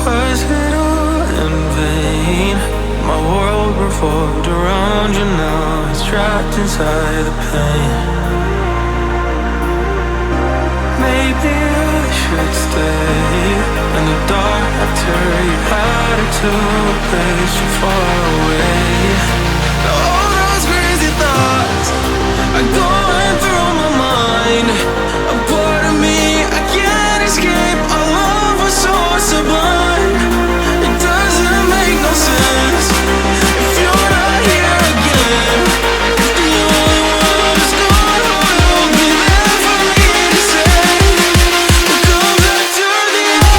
Was it all in vain? My world revolved around you, now it's trapped inside the pain. Maybe I should stay in the dark after you had it to a place too far away. All those crazy thoughts are going through my mind. A part of me I can't escape. Our love was so sublime. It doesn't make no sense if you're not here again. If the only one who's gone will be there for me to say, we'll come back to the end.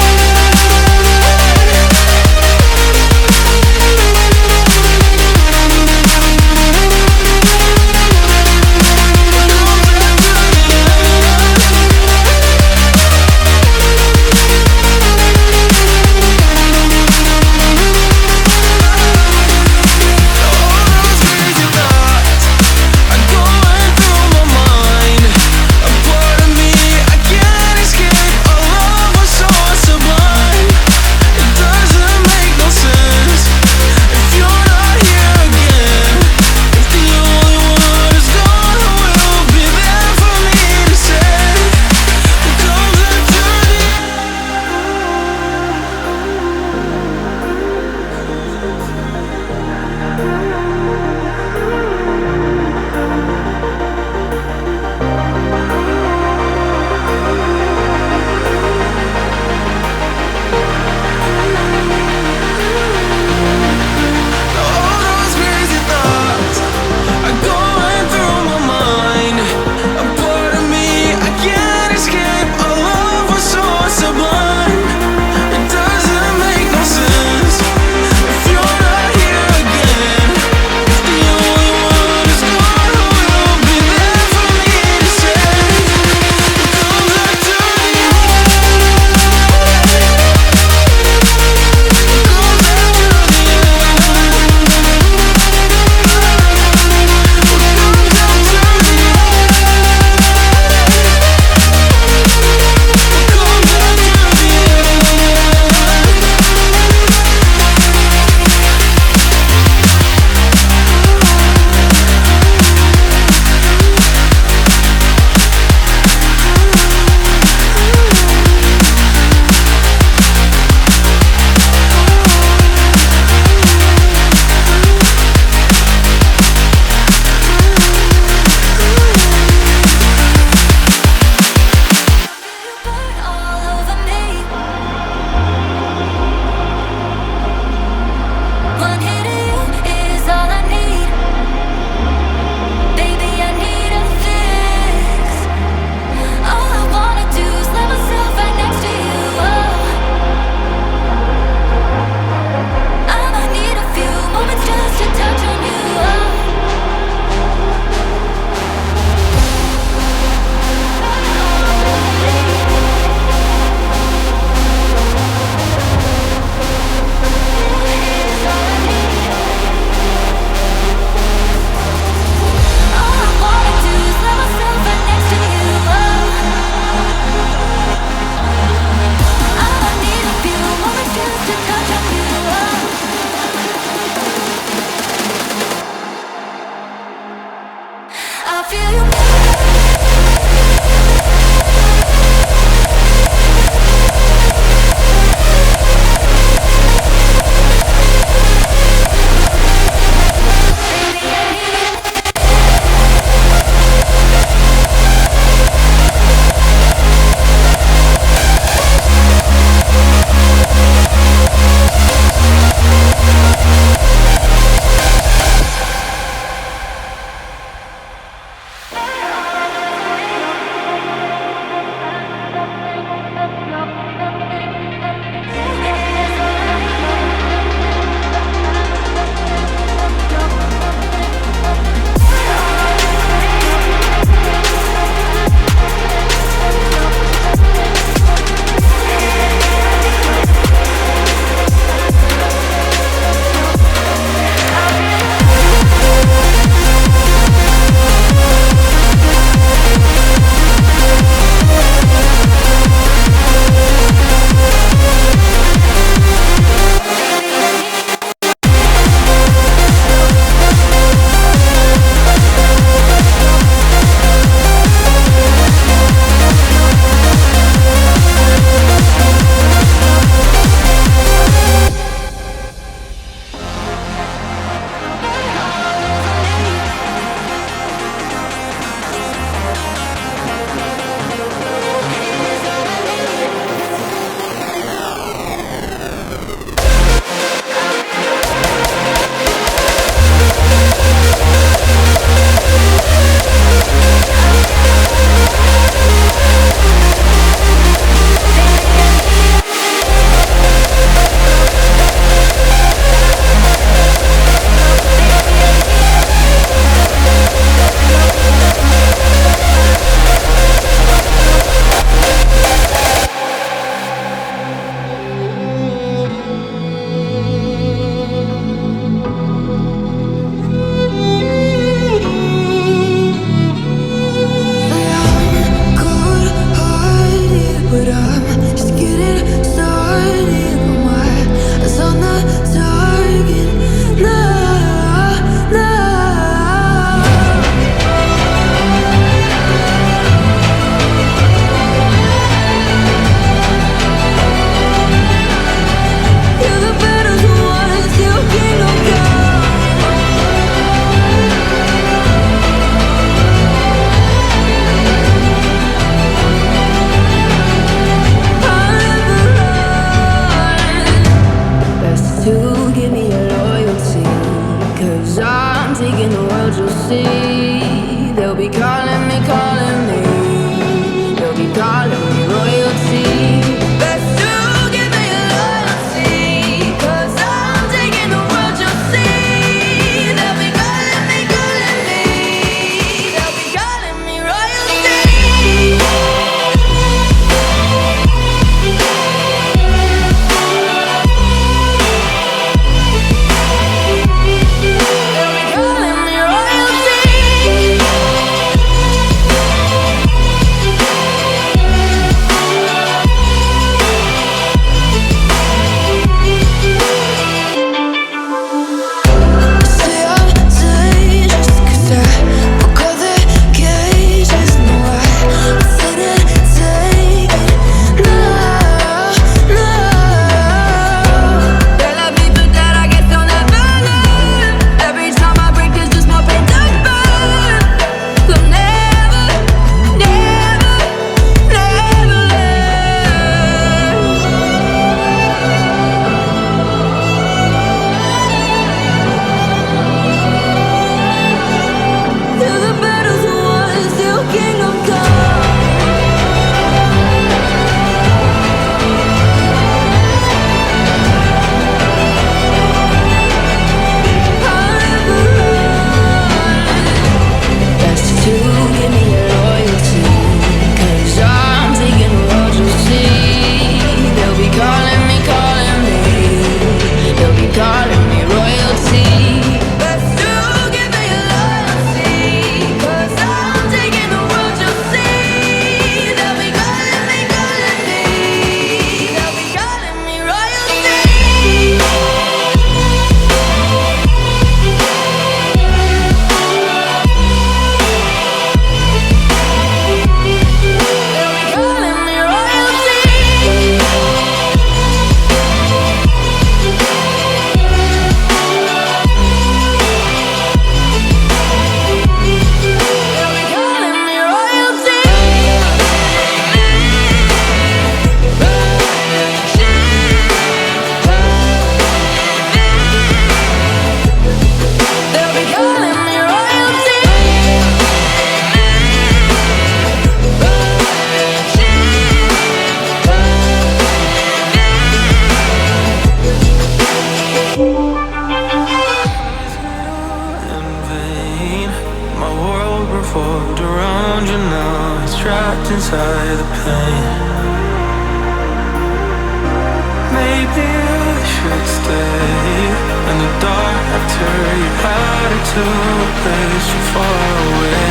maybe I should stay in the dark after you had it too late, so far away.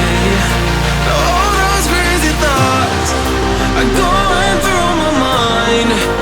All those crazy thoughts are going through my mind.